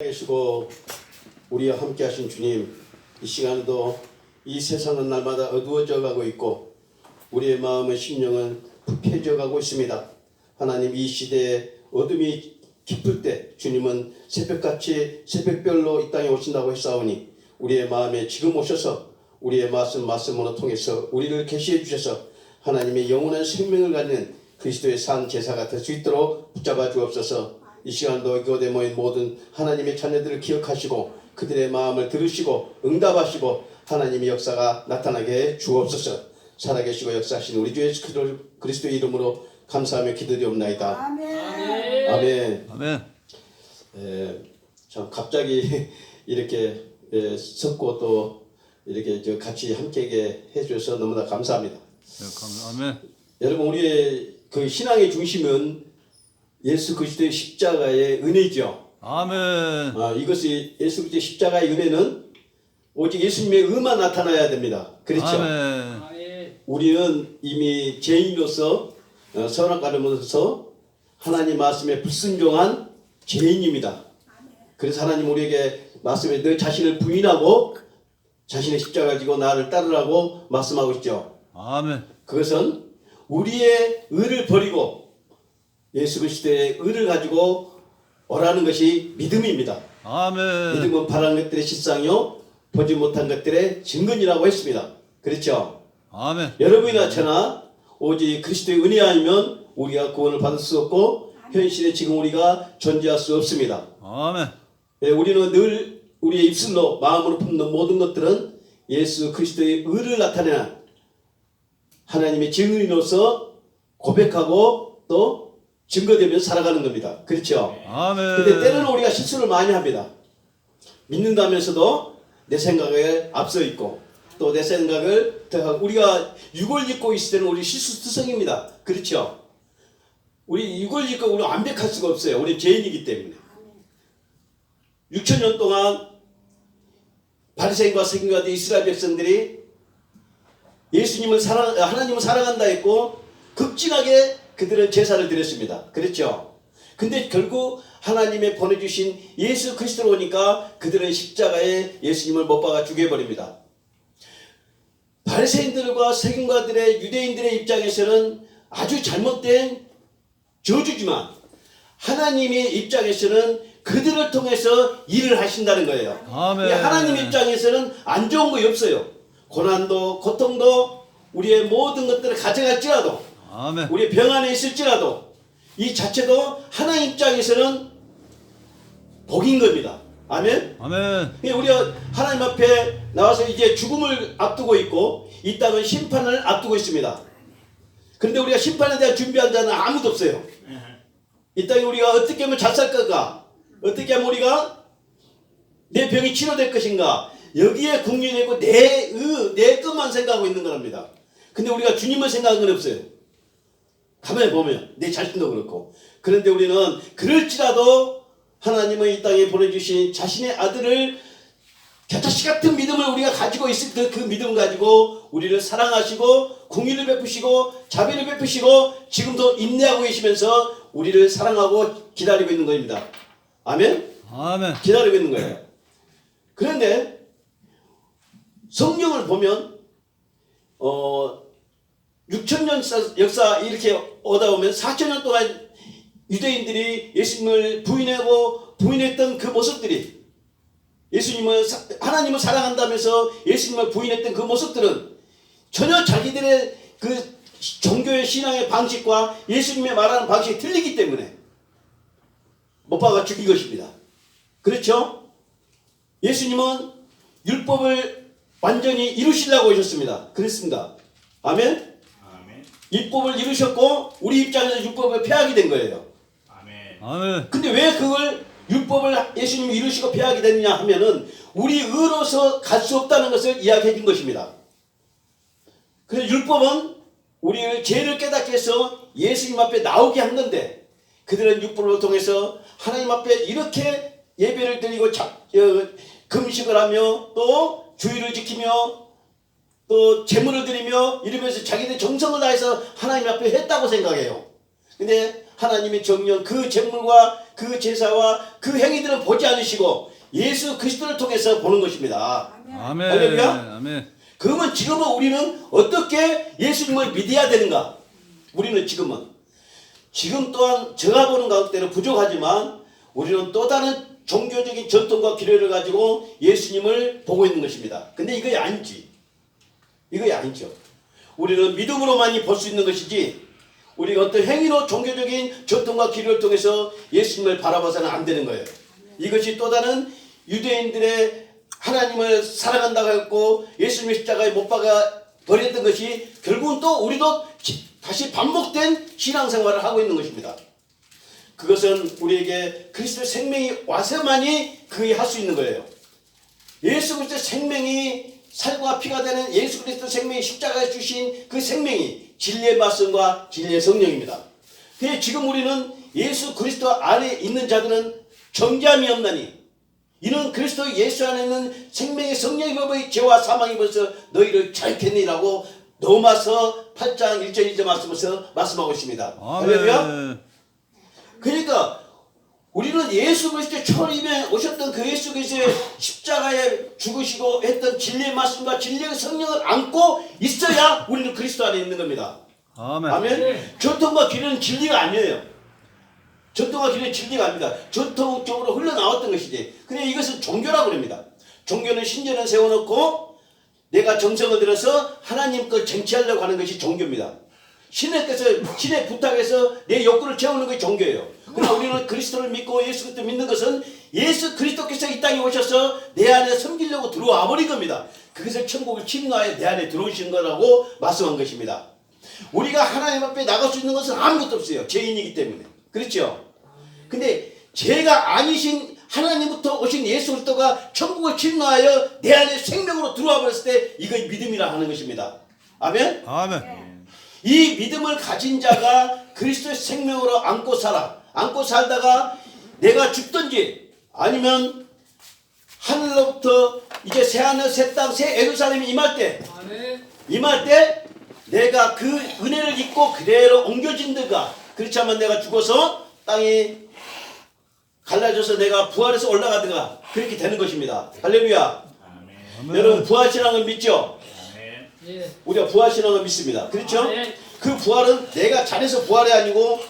계시고 우리와 함께 하신 주님, 이 시간에도 이 세상은 날마다 어두워져 가고 있고 우리의 마음의 심령은 부패져 가고 있습니다. 하나님, 이 시대에 어둠이 깊을 때 주님은 새벽같이 새벽별로 이 땅에 오신다고 했사오니 우리의 마음에 지금 오셔서 우리의 말씀으로 통해서 우리를 계시해 주셔서 하나님의 영원한 생명을 갖는 그리스도의 산 제사가 될 수 있도록 붙잡아 주옵소서. 이 시간도 이곳에 모인 모든 하나님의 자녀들을 기억하시고 그들의 마음을 들으시고 응답하시고 하나님의 역사가 나타나게 해 주옵소서. 살아계시고 역사하신 우리 주 예수 그리스도의 이름으로 감사하며 기도드리옵나이다. 아멘. 아멘. 아멘. 참 갑자기 이렇게 섰고 또 이렇게 같이 함께 해주셔서 너무나 감사합니다. 네, 아멘. 여러분, 우리의 그 신앙의 중심은 예수 그리스도의 십자가의 은혜죠. 아멘. 이것이 예수 그리스도의 십자가의 은혜는 오직 예수님의 의만 나타나야 됩니다. 그렇죠? 아멘. 우리는 이미 죄인으로서 선악과를 하나님 말씀에 불순종한 죄인입니다. 그래서 하나님 우리에게 말씀에 너 자신을 부인하고 자신의 십자가 지고 나를 따르라고 말씀하고 있죠. 아멘. 그것은 우리의 의를 버리고 예수 그리스도의 의를 가지고 오라는 것이 믿음입니다. 아멘. 믿음은 바란 것들의 실상이요 보지 못한 것들의 증거이라고 했습니다. 그렇죠? 아멘. 여러분이나 저나 오직 그리스도의 은혜 아니면 우리가 구원을 받을 수 없고 현실에 지금 우리가 존재할 수 없습니다. 아멘. 우리는 늘 우리의 입술로 마음으로 품는 모든 것들은 예수 그리스도의 의를 나타내는 하나님의 증인으로서 고백하고 또 증거되면서 살아가는 겁니다. 그렇죠? 아멘. 근데 때로는 우리가 실수를 많이 합니다. 믿는다면서도 내 생각에 앞서 있고 또 내 생각을 더하고 우리가 육을 입고 있을 때는 우리 실수투성입니다. 그렇죠? 우리 육을 입고 우리 완벽할 수가 없어요. 우리 죄인이기 때문에. 6,000년 동안 바리새인과 서기관과 이스라엘 백성들이 하나님을 사랑한다 했고 극진하게 그들은 제사를 드렸습니다. 그렇죠? 근데 결국 하나님의 보내주신 예수 그리스도로 오니까 그들은 십자가에 예수님을 못 박아 죽여버립니다. 바리새인들과 서기관들의 유대인들의 입장에서는 아주 잘못된 저주지만 하나님의 입장에서는 그들을 통해서 일을 하신다는 거예요. 아멘. 하나님 입장에서는 안 좋은 거 없어요. 고난도 고통도 우리의 모든 것들을 가져갈지라도 아멘. 우리의 병 안에 있을지라도 이 자체도 하나님 입장에서는 복인 겁니다. 아멘. 아멘. 우리가 하나님 앞에 나와서 이제 죽음을 앞두고 있고 이 땅은 심판을 앞두고 있습니다. 그런데 우리가 심판에 대한 준비한 자는 아무도 없어요. 이 땅에 우리가 어떻게 하면 잘 살 건가? 어떻게 하면 우리가 내 병이 치료될 것인가? 여기에 국민이고 내 것만 생각하고 있는 겁니다. 근데 우리가 주님을 생각하는 건 없어요. 가만히 보면 내 자신도 그렇고. 그런데 우리는 그럴지라도 하나님은 이 땅에 보내주신 자신의 아들을 겨자씨 같은 믿음을 우리가 가지고 있을 그 믿음 가지고 우리를 사랑하시고 공의를 베푸시고 자비를 베푸시고 지금도 인내하고 계시면서 우리를 사랑하고 기다리고 있는 겁니다. 아멘? 아멘. 기다리고 있는 거예요. 그런데 성경을 보면 6,000년 역사 이렇게 오다 보면 4,000년 동안 유대인들이 예수님을 부인했던 그 모습들이 하나님을 사랑한다면서 예수님을 부인했던 그 모습들은 전혀 자기들의 그 종교의 신앙의 방식과 예수님의 말하는 방식이 틀리기 때문에 못 박아 죽인 것입니다. 그렇죠? 예수님은 율법을 완전히 이루시려고 오셨습니다. 그렇습니다. 아멘? 율법을 이루셨고 우리 입장에서 율법을 폐하게 된 거예요. 아멘. 근데 왜 그걸 율법을 예수님이 이루시고 폐하게 됐냐 하면은 우리 의로서 갈 수 없다는 것을 이야기해 준 것입니다. 그래서 율법은 우리의 죄를 깨닫게 해서 예수님 앞에 나오게 한 건데 그들은 율법을 통해서 하나님 앞에 이렇게 예배를 드리고 금식을 하며 또 주의를 지키며 또 제물을 드리며 이러면서 자기들 정성을 다해서 하나님 앞에 했다고 생각해요. 근데 하나님의 정령 그 제물과 그 제사와 그 행위들은 보지 않으시고 예수 그리스도를 통해서 보는 것입니다. 아멘. 할렐루야. 아멘. 그러면 지금은 우리는 어떻게 예수님을 믿어야 되는가? 우리는 지금 또한 제가 보는 가운데는 부족하지만 우리는 또 다른 종교적인 전통과 규례를 가지고 예수님을 보고 있는 것입니다. 근데 이거 아니지. 이거 아니죠. 우리는 믿음으로만이 볼 수 있는 것이지 우리가 어떤 행위로 종교적인 전통과 규례를 통해서 예수님을 바라봐서는 안 되는 거예요. 이것이 또 다른 유대인들의 하나님을 사랑한다고 했고 예수님의 십자가에 못 박아 버렸던 것이 결국은 또 우리도 다시 반복된 신앙생활을 하고 있는 것입니다. 그것은 우리에게 그리스도의 생명이 와서만이 그게 할 수 있는 거예요. 예수 그리스도의 생명이 살과 피가 되는 예수 그리스도의 생명이 십자가에 주신 그 생명이 진리의 말씀과 진리의 성령입니다. 그래서 지금 우리는 예수 그리스도 안에 있는 자들은 정죄함이 없나니 이는 그리스도 예수 안에 있는 생명의 성령의 법의 죄와 사망이 벌써 너희를 자유했니라고 로마서 8장 1절 2절 말씀하고 있습니다. 할렐루야. 그러니까 우리는 예수 그리스도의 초림에 오셨던 그 예수 그리스도의 십자가에 죽으시고 했던 진리의 말씀과 진리의 성령을 안고 있어야 우리는 그리스도 안에 있는 겁니다. 아멘. 아멘. 전통과 규례는 진리가 아니에요. 전통과 규례는 진리가 아닙니다. 전통적으로 흘러나왔던 것이지. 근데 이것은 종교라고 합니다. 종교는 신전을 세워놓고 내가 정성을 들여서 하나님 걸 쟁취하려고 하는 것이 종교입니다. 신에 부탁해서 내 욕구를 채우는 것이 종교예요. 그러나 우리는 그리스도를 믿고 예수 그리스도 믿는 것은 예수 그리스도께서 이 땅에 오셔서 내 안에 섬기려고 들어와 버린 겁니다. 그것을 천국을 침노하여 내 안에 들어오신 거라고 말씀한 것입니다. 우리가 하나님 앞에 나갈 수 있는 것은 아무것도 없어요. 죄인이기 때문에. 그렇죠? 근데 죄가 아니신 하나님부터 오신 예수 그리스도가 천국을 침노하여 내 안에 생명으로 들어와 버렸을 때 이걸 믿음이라 하는 것입니다. 아멘? 아멘. 이 믿음을 가진 자가 그리스도의 생명으로 안고 살다가 내가 죽든지 아니면 하늘로부터 이제 새하늘 새 땅 새 예루살렘이 임할 때 내가 그 은혜를 입고 그대로 옮겨진다가 그렇지 않으면 내가 죽어서 땅이 갈라져서 내가 부활해서 올라가다가 그렇게 되는 것입니다. 할렐루야. 아멘. 여러분 부활신앙을 믿죠? 예. 우리가 부활신앙을 믿습니다. 그렇죠? 그 부활은 내가 잘해서 부활이 아니고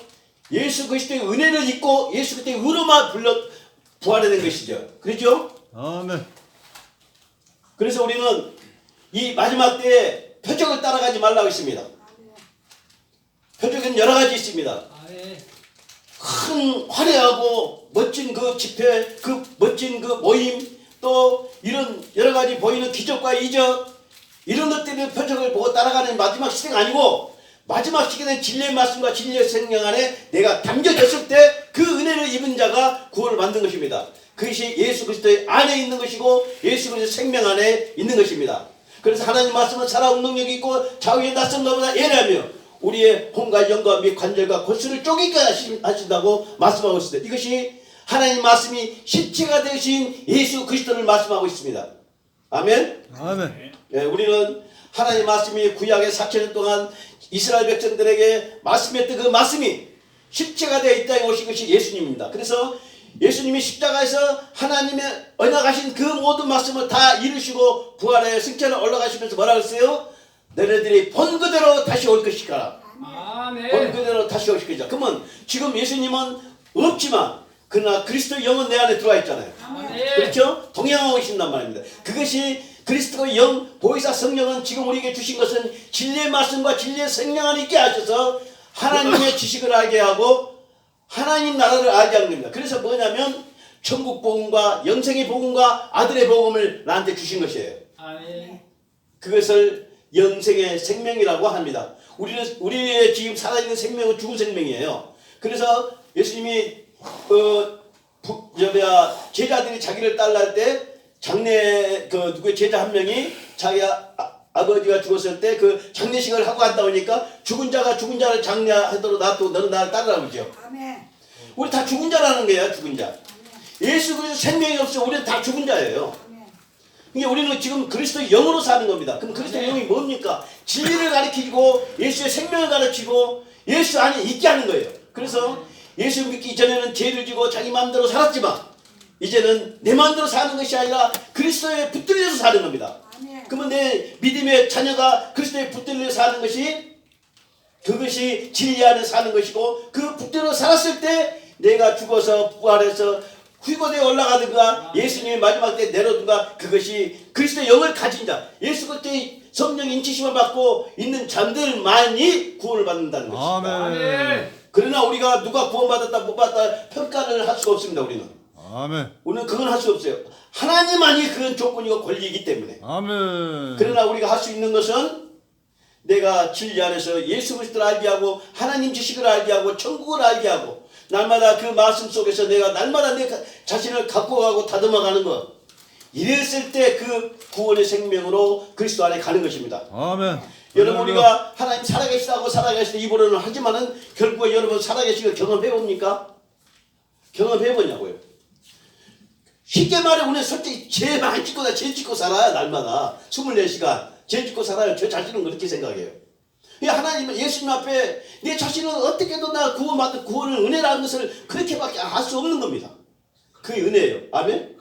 예수 그리스도의 은혜를 입고 예수 그리스도의 의로만 부활해낸 것이죠. 그렇죠? 아멘. 그래서 우리는 이 마지막 때에 표적을 따라가지 말라고 했습니다. 표적은 여러 가지 있습니다. 큰 화려하고 멋진 그 집회, 그 멋진 그 모임, 또 이런 여러 가지 보이는 기적과 이적 이런 것들의 표적을 보고 따라가는 마지막 시대가 아니고 마지막 시대는 진리의 말씀과 진리의 생명 안에 내가 담겨졌을 때 그 은혜를 입은 자가 구원을 받는 것입니다. 그것이 예수 그리스도의 안에 있는 것이고 예수 그리스도의 생명 안에 있는 것입니다. 그래서 하나님 말씀은 살아온 능력이 있고 좌우의 낯선 너보다 예리하며 우리의 혼과 영과 및 관절과 골수를 쪼개게 하신다고 말씀하고 있습니다. 이것이 하나님 말씀이 실체가 되신 예수 그리스도를 말씀하고 있습니다. 아멘. 아멘. 예, 우리는 하나님 말씀이 구약의 4,000년 동안 이스라엘 백성들에게 말씀했던 그 말씀이 실체가 되어 이 땅에 오신 것이 예수님입니다. 그래서 예수님이 십자가에서 하나님의 언약하신 그 모든 말씀을 다 이루시고 부활의 승천에 올라가시면서 뭐라고 했어요? 너네들이 본 그대로 다시 올 것이다. 본 그대로 다시 올 것이다. 그러면 지금 예수님은 없지만 그러나 그리스도의 영은 내 안에 들어와 있잖아요. 그렇죠? 동행하고 계신단 말입니다. 그것이 그리스도의 영, 보혜사 성령은 지금 우리에게 주신 것은 진리의 말씀과 진리의 성령 안에 있게 하셔서 하나님의 지식을 알게 하고 하나님 나라를 알게 하는 겁니다. 그래서 뭐냐면 천국 복음과 영생의 복음과 아들의 복음을 나한테 주신 것이에요. 그것을 영생의 생명이라고 합니다. 우리의 지금 살아있는 생명은 죽은 생명이에요. 그래서 예수님이 제자들이 자기를 따라할 때 장례 누구의 제자 한 명이 자기 아버지가 죽었을 때 그 장례식을 하고 갔다 오니까 죽은 자가 죽은 자를 장례하도록 놔두고 너는 나를 따르라고 그러죠. 우리 다 죽은 자라는 거예요. 죽은 자. 예수 그리스도 생명이 없어 우리는 다 죽은 자예요. 그러니까 우리는 지금 그리스도의 영으로 사는 겁니다. 그럼 그리스도의 영이 뭡니까? 진리를 가르치고 예수의 생명을 가르치고 예수 안에 있게 하는 거예요. 그래서 예수 믿기 전에는 죄를 지고 자기 마음대로 살았지만 이제는 내 마음대로 사는 것이 아니라 그리스도에 붙들려서 사는 겁니다. 그러면 내 믿음의 자녀가 그리스도에 붙들려 사는 것이 그것이 진리 안에 사는 것이고 그 붙들려 살았을 때 내가 죽어서 부활해서 휴거대에 올라가든가 예수님의 마지막 때 내려든가 그것이 그리스도의 영을 가진 자 예수 그리스도의 성령 인치심을 받고 있는 자들만이 구원을 받는다는 것입니다. 아멘. 그러나 우리가 누가 구원받았다 못 받았다 평가를 할 수가 없습니다. 우리는 그건 할 수 없어요. 하나님만이 그건 조건이고 권리이기 때문에. 아멘. 그러나 우리가 할 수 있는 것은 내가 진리 안에서 예수 그리스도를 알게 하고 하나님 지식을 알게 하고 천국을 알게 하고 날마다 그 말씀 속에서 내가 날마다 내 자신을 갖고 가고 다듬어 가는 것 이랬을 때 그 구원의 생명으로 그리스도 안에 가는 것입니다. 아멘. 여러분 우리가 하나님 살아계시다고 살아계시다 입으로는 하지만은 결국에 여러분 살아계신 거 경험해 봅니까? 경험해 보냐고요. 쉽게 말해 우리는 솔직히 죄 많이 짓고 죄 짓고 살아요. 날마다 24시간 죄 짓고 살아요. 저 자신은 그렇게 생각해요. 하나님은 예수님 앞에 내 자신은 어떻게든 나 구원받은 구원을 은혜라는 것을 그렇게밖에 알 수 없는 겁니다. 그게 은혜예요. 아멘.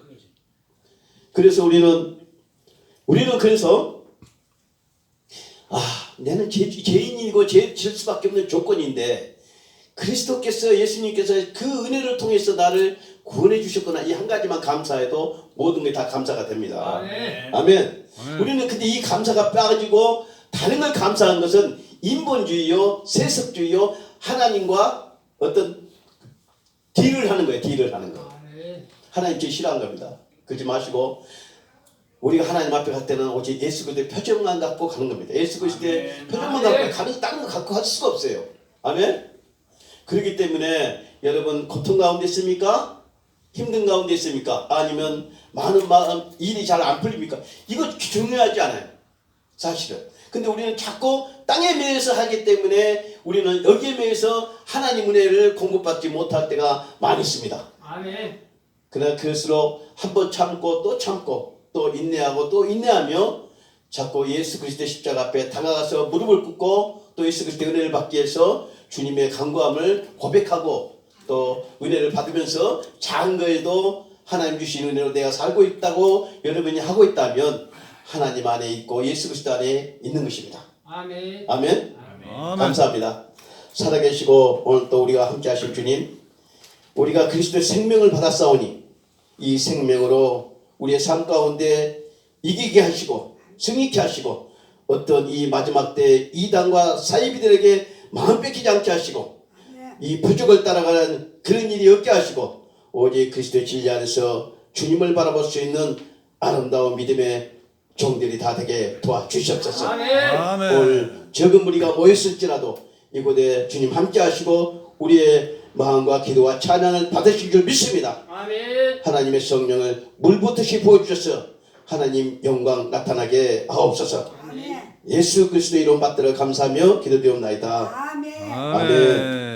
그래서 우리는 그래서 나는 죄인이고 죄 질 수밖에 없는 조건인데 그리스도께서 예수님께서 그 은혜를 통해서 나를 구원해 주셨구나 이 한 가지만 감사해도 모든 게 다 감사가 됩니다. 아멘. 우리는 근데 이 감사가 빠지고 다른 걸 감사한 것은 인본주의요, 세속주의요, 하나님과 어떤 딜을 하는 거예요. 딜을 하는 거. 하나님 제일 싫어하는 겁니다. 그러지 마시고 우리가 하나님 앞에 갈 때는 오직 예수 그리스도의 표정만 갖고 가는 겁니다. 예수 그리스도의 표정만 갖고 가는 다른 거 갖고 갈 수가 없어요. 아멘. 그렇기 때문에 여러분 고통 가운데 있습니까? 힘든 가운데 있습니까? 아니면 많은 마음 일이 잘 안 풀립니까? 이거 중요하지 않아요. 사실은. 근데 우리는 자꾸 땅에 매여서 하기 때문에 우리는 여기에 매여서 하나님 은혜를 공급받지 못할 때가 많이 있습니다. 아멘. 그러나 그럴수록 한번 참고 또 인내하고 또 인내하며 자꾸 예수 그리스도의 십자가 앞에 다가가서 무릎을 꿇고 또 예수 그리스도의 은혜를 받기 위해서 주님의 간구함을 고백하고 또 은혜를 받으면서 작은 거에도 하나님 주신 은혜로 내가 살고 있다고 여러분이 하고 있다면 하나님 안에 있고 예수 그리스도 안에 있는 것입니다. 아멘. 아멘. 아멘. 감사합니다. 살아계시고 오늘 또 우리가 함께 하실 주님 우리가 그리스도의 생명을 받았사오니 이 생명으로 우리의 삶 가운데 이기게 하시고 승리케 하시고 어떤 이 마지막 때 이단과 사이비들에게 마음 뺏기지 않게 하시고 이 부족을 따라가는 그런 일이 없게 하시고 오직 그리스도의 진리 안에서 주님을 바라볼 수 있는 아름다운 믿음의 종들이 다 되게 도와주시옵소서. 아멘. 오늘 적은 무리가 모였을지라도 이곳에 주님 함께 하시고 우리의 마음과 기도와 찬양을 받으실 줄 믿습니다. 아멘. 하나님의 성령을 물붓듯이 부어주셔서 하나님 영광 나타나게 하옵소서. 예수 그리스도의 이름 받들어 감사하며 기도드리옵나이다. 아멘. 아멘.